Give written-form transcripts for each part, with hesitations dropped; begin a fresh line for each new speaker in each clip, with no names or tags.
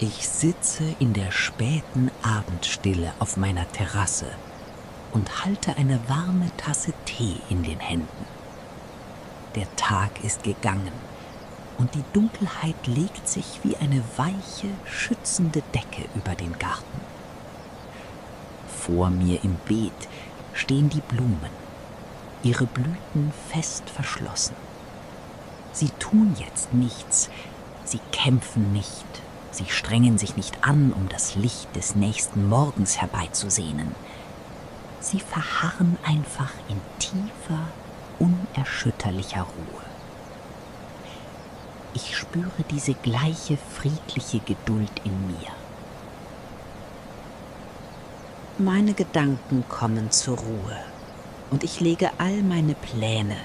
Ich sitze in der späten Abendstille auf meiner Terrasse und halte eine warme Tasse Tee in den Händen. Der Tag ist gegangen und die Dunkelheit legt sich wie eine weiche, schützende Decke über den Garten. Vor mir im Beet stehen die Blumen, ihre Blüten fest verschlossen. Sie tun jetzt nichts, sie kämpfen nicht, sie strengen sich nicht an, um das Licht des nächsten Morgens herbeizusehnen. Sie verharren einfach in tiefer, unerschütterlicher Ruhe. Ich spüre diese gleiche friedliche Geduld in mir. Meine Gedanken kommen zur Ruhe und ich lege all meine Pläne,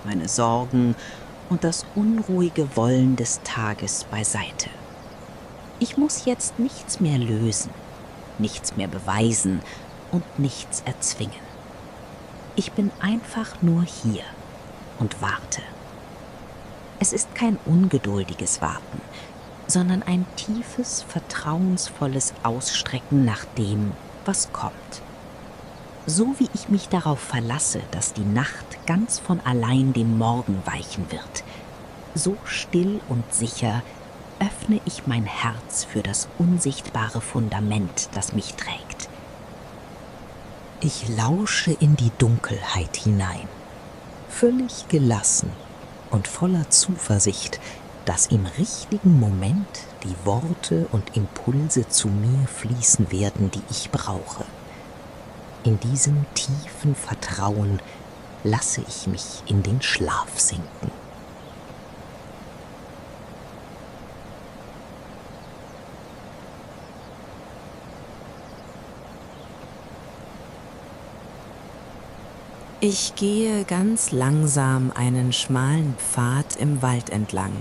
meine Sorgen und das unruhige Wollen des Tages beiseite. Ich muss jetzt nichts mehr lösen, nichts mehr beweisen und nichts erzwingen. Ich bin einfach nur hier und warte. Es ist kein ungeduldiges Warten, sondern ein tiefes, vertrauensvolles Ausstrecken nach dem, was kommt. So wie ich mich darauf verlasse, dass die Nacht ganz von allein dem Morgen weichen wird, so still und sicher öffne ich mein Herz für das unsichtbare Fundament, das mich trägt. Ich lausche in die Dunkelheit hinein, völlig gelassen und voller Zuversicht, dass im richtigen Moment die Worte und Impulse zu mir fließen werden, die ich brauche. In diesem tiefen Vertrauen lasse ich mich in den Schlaf sinken. Ich gehe ganz langsam einen schmalen Pfad im Wald entlang.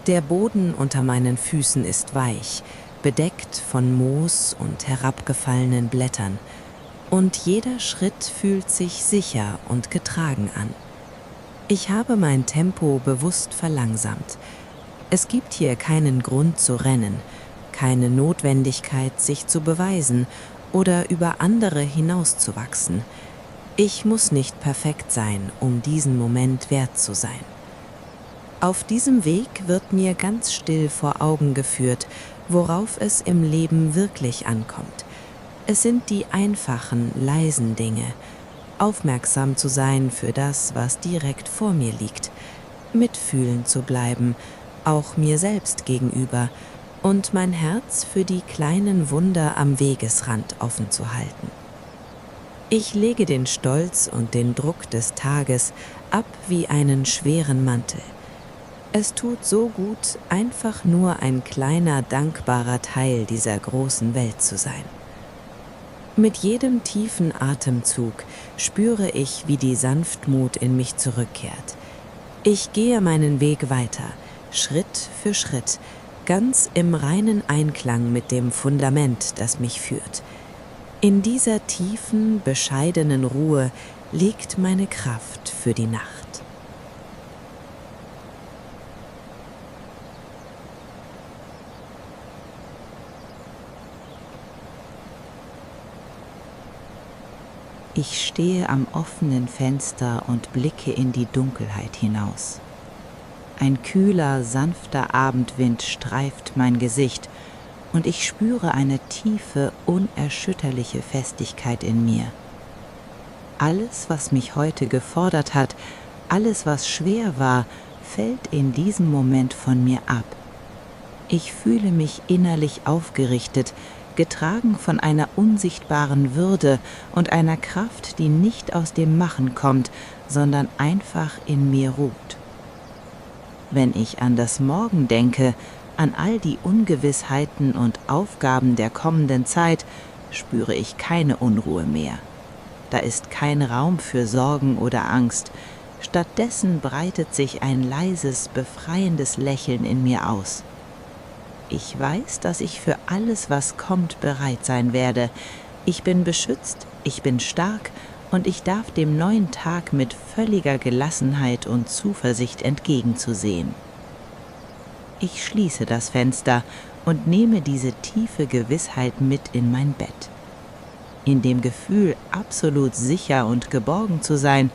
Der Boden unter meinen Füßen ist weich, bedeckt von Moos und herabgefallenen Blättern. Und jeder Schritt fühlt sich sicher und getragen an. Ich habe mein Tempo bewusst verlangsamt. Es gibt hier keinen Grund zu rennen, keine Notwendigkeit, sich zu beweisen oder über andere hinauszuwachsen. Ich muss nicht perfekt sein, um diesen Moment wert zu sein. Auf diesem Weg wird mir ganz still vor Augen geführt, worauf es im Leben wirklich ankommt. Es sind die einfachen, leisen Dinge. Aufmerksam zu sein für das, was direkt vor mir liegt. Mitfühlend zu bleiben, auch mir selbst gegenüber. Und mein Herz für die kleinen Wunder am Wegesrand offen zu halten. Ich lege den Stolz und den Druck des Tages ab wie einen schweren Mantel. Es tut so gut, einfach nur ein kleiner, dankbarer Teil dieser großen Welt zu sein. Mit jedem tiefen Atemzug spüre ich, wie die Sanftmut in mich zurückkehrt. Ich gehe meinen Weg weiter, Schritt für Schritt, ganz im reinen Einklang mit dem Fundament, das mich führt. In dieser tiefen, bescheidenen Ruhe liegt meine Kraft für die Nacht. Ich stehe am offenen Fenster und blicke in die Dunkelheit hinaus. Ein kühler, sanfter Abendwind streift mein Gesicht und ich spüre eine tiefe, unerschütterliche Festigkeit in mir. Alles, was mich heute gefordert hat, alles, was schwer war, fällt in diesem Moment von mir ab. Ich fühle mich innerlich aufgerichtet, getragen von einer unsichtbaren Würde und einer Kraft, die nicht aus dem Machen kommt, sondern einfach in mir ruht. Wenn ich an das Morgen denke, an all die Ungewissheiten und Aufgaben der kommenden Zeit, spüre ich keine Unruhe mehr. Da ist kein Raum für Sorgen oder Angst. Stattdessen breitet sich ein leises, befreiendes Lächeln in mir aus. Ich weiß, dass ich für alles, was kommt, bereit sein werde. Ich bin beschützt, ich bin stark und ich darf dem neuen Tag mit völliger Gelassenheit und Zuversicht entgegenzusehen. Ich schließe das Fenster
und nehme diese tiefe Gewissheit mit in mein Bett. In dem Gefühl, absolut sicher und geborgen zu sein,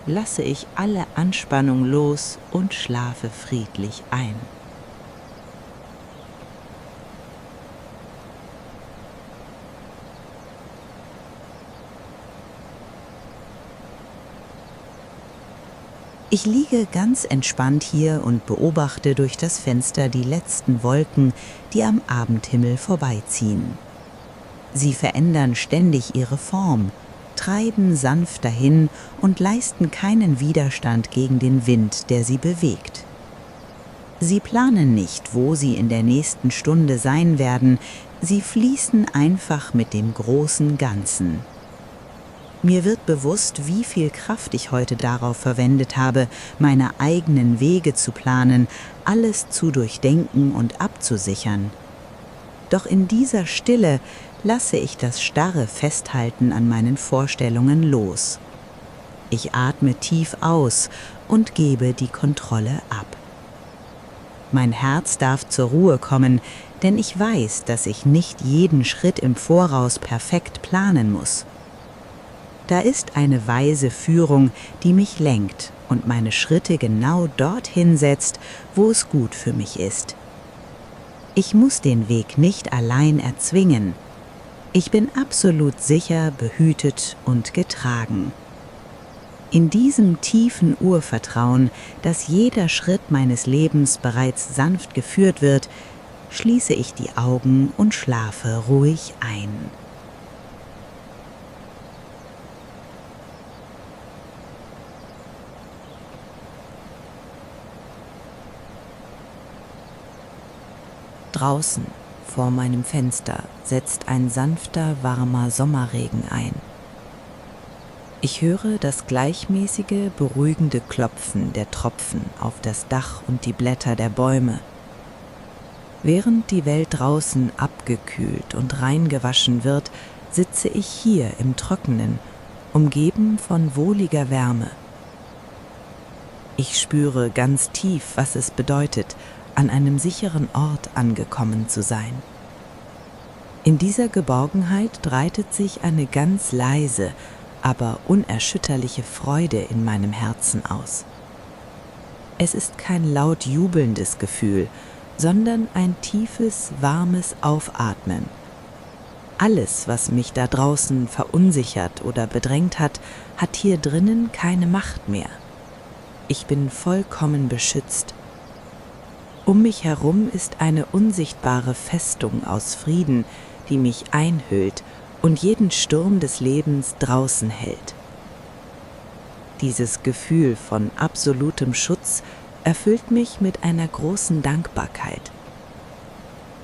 lasse ich alle Anspannung los und schlafe friedlich ein. Ich liege ganz entspannt hier und beobachte durch das Fenster die letzten Wolken, die am Abendhimmel vorbeiziehen. Sie verändern ständig ihre Form, treiben sanft dahin und leisten keinen Widerstand gegen den Wind, der sie bewegt. Sie planen nicht, wo sie in der nächsten Stunde sein werden, sie fließen einfach mit dem großen Ganzen. Mir wird bewusst, wie viel Kraft ich heute darauf verwendet habe, meine eigenen Wege zu planen, alles zu durchdenken und abzusichern. Doch in dieser Stille lasse ich das starre Festhalten an meinen Vorstellungen los. Ich atme tief aus und gebe die Kontrolle ab. Mein Herz darf zur Ruhe kommen, denn ich weiß, dass ich nicht jeden Schritt im Voraus perfekt planen muss. Da ist eine weise Führung, die mich lenkt und meine Schritte genau dorthin setzt, wo es gut für mich ist. Ich muss den Weg nicht allein erzwingen. Ich bin absolut sicher, behütet und getragen. In diesem tiefen Urvertrauen, dass jeder Schritt meines Lebens bereits sanft geführt wird, schließe ich die Augen und schlafe ruhig ein.
Draußen, vor meinem Fenster, setzt ein sanfter, warmer Sommerregen ein. Ich höre das gleichmäßige, beruhigende Klopfen der Tropfen auf das Dach und die Blätter der Bäume. Während die Welt draußen abgekühlt und reingewaschen wird, sitze ich hier im Trockenen, umgeben von wohliger Wärme. Ich spüre ganz tief, was es bedeutet, an einem sicheren Ort angekommen zu sein. In dieser Geborgenheit breitet sich eine ganz leise, aber unerschütterliche Freude in meinem Herzen aus. Es ist kein laut jubelndes Gefühl, sondern ein tiefes, warmes Aufatmen. Alles, was mich da draußen verunsichert oder bedrängt hat, hat hier drinnen keine Macht mehr. Ich bin vollkommen beschützt. Um mich herum ist eine unsichtbare Festung aus Frieden, die mich einhüllt und jeden Sturm des Lebens draußen hält. Dieses Gefühl von absolutem Schutz erfüllt mich mit einer großen Dankbarkeit.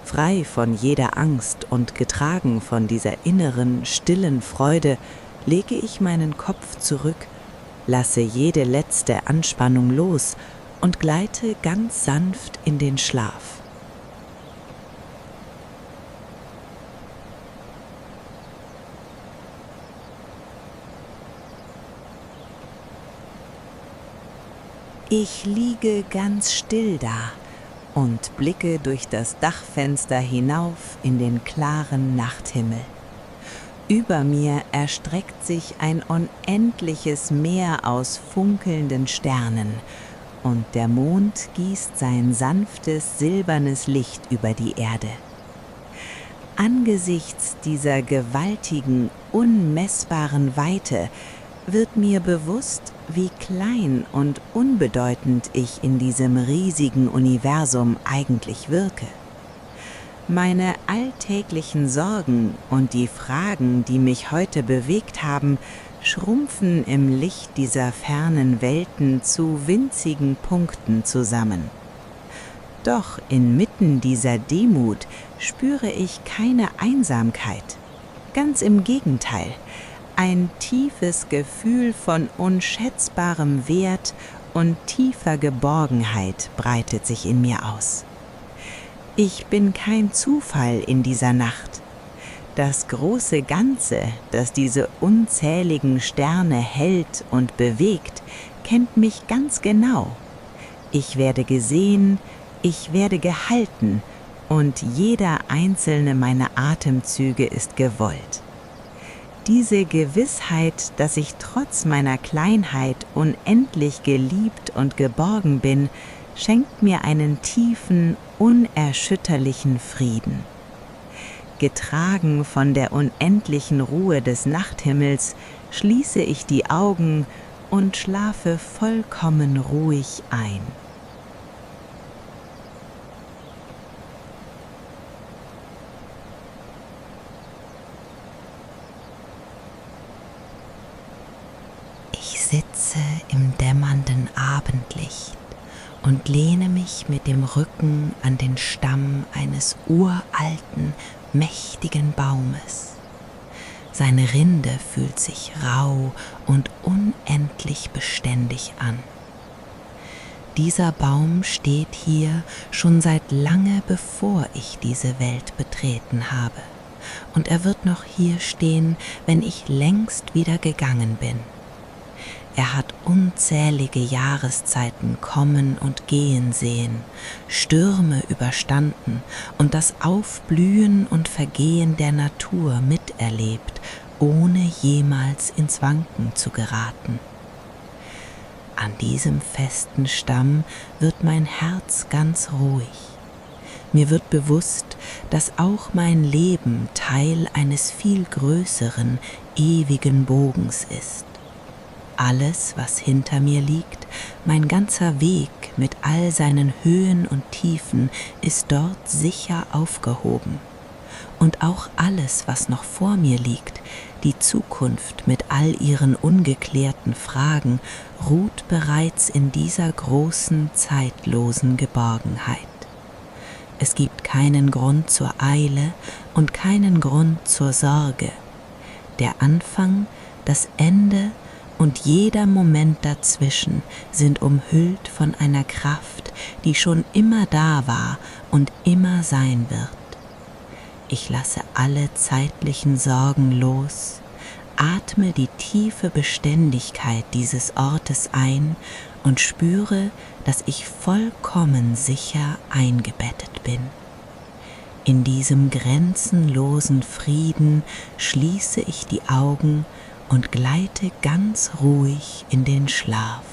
Frei von jeder Angst und getragen von dieser inneren, stillen Freude, lege ich meinen Kopf zurück, lasse jede letzte Anspannung los und gleite ganz sanft in den Schlaf. Ich liege ganz still da und blicke durch das Dachfenster hinauf in den klaren Nachthimmel. Über mir erstreckt sich ein unendliches Meer aus funkelnden Sternen, und der Mond gießt sein sanftes, silbernes Licht über die Erde. Angesichts dieser gewaltigen, unmessbaren Weite wird mir bewusst, wie klein und unbedeutend ich in diesem riesigen Universum eigentlich wirke. Meine alltäglichen Sorgen und die Fragen, die mich heute bewegt haben, schrumpfen im Licht dieser fernen Welten zu winzigen Punkten zusammen. Doch inmitten dieser Demut spüre ich keine Einsamkeit. Ganz im Gegenteil, ein tiefes Gefühl von unschätzbarem Wert und tiefer Geborgenheit breitet sich in mir aus. Ich bin kein Zufall in dieser Nacht. Das große Ganze, das diese unzähligen Sterne hält und bewegt, kennt mich ganz genau. Ich werde gesehen, ich werde gehalten
und jeder einzelne meiner Atemzüge ist gewollt. Diese Gewissheit, dass ich trotz meiner Kleinheit unendlich geliebt und geborgen bin, schenkt mir einen tiefen, unerschütterlichen Frieden. Getragen von der unendlichen Ruhe des Nachthimmels schließe ich die Augen und schlafe vollkommen ruhig ein. Ich sitze im dämmernden Abendlicht und lehne mich mit dem Rücken an den Stamm eines uralten, mächtigen Baumes. Seine Rinde fühlt sich rau und unendlich beständig an. Dieser Baum steht hier schon seit lange bevor ich diese Welt betreten habe, und er wird noch hier stehen, wenn ich längst wieder gegangen bin. Er hat unzählige Jahreszeiten kommen und gehen sehen, Stürme überstanden und das Aufblühen und Vergehen der Natur miterlebt, ohne jemals ins Wanken zu geraten. An diesem festen Stamm wird mein Herz ganz ruhig. Mir wird bewusst, dass auch mein Leben Teil eines viel größeren, ewigen Bogens ist. Alles, was hinter mir liegt, mein ganzer Weg mit all seinen Höhen und Tiefen, ist dort sicher aufgehoben. Und auch alles, was noch vor mir liegt, die Zukunft mit all ihren ungeklärten Fragen, ruht bereits in dieser großen, zeitlosen Geborgenheit. Es gibt keinen Grund zur Eile und keinen Grund zur Sorge. Der Anfang, das Ende und jeder Moment dazwischen sind umhüllt von einer Kraft, die schon immer da war und immer sein wird. Ich lasse alle zeitlichen Sorgen los, atme die tiefe Beständigkeit dieses Ortes ein und spüre, dass ich vollkommen sicher eingebettet bin. In diesem grenzenlosen Frieden schließe ich die Augen und gleite ganz ruhig in den Schlaf.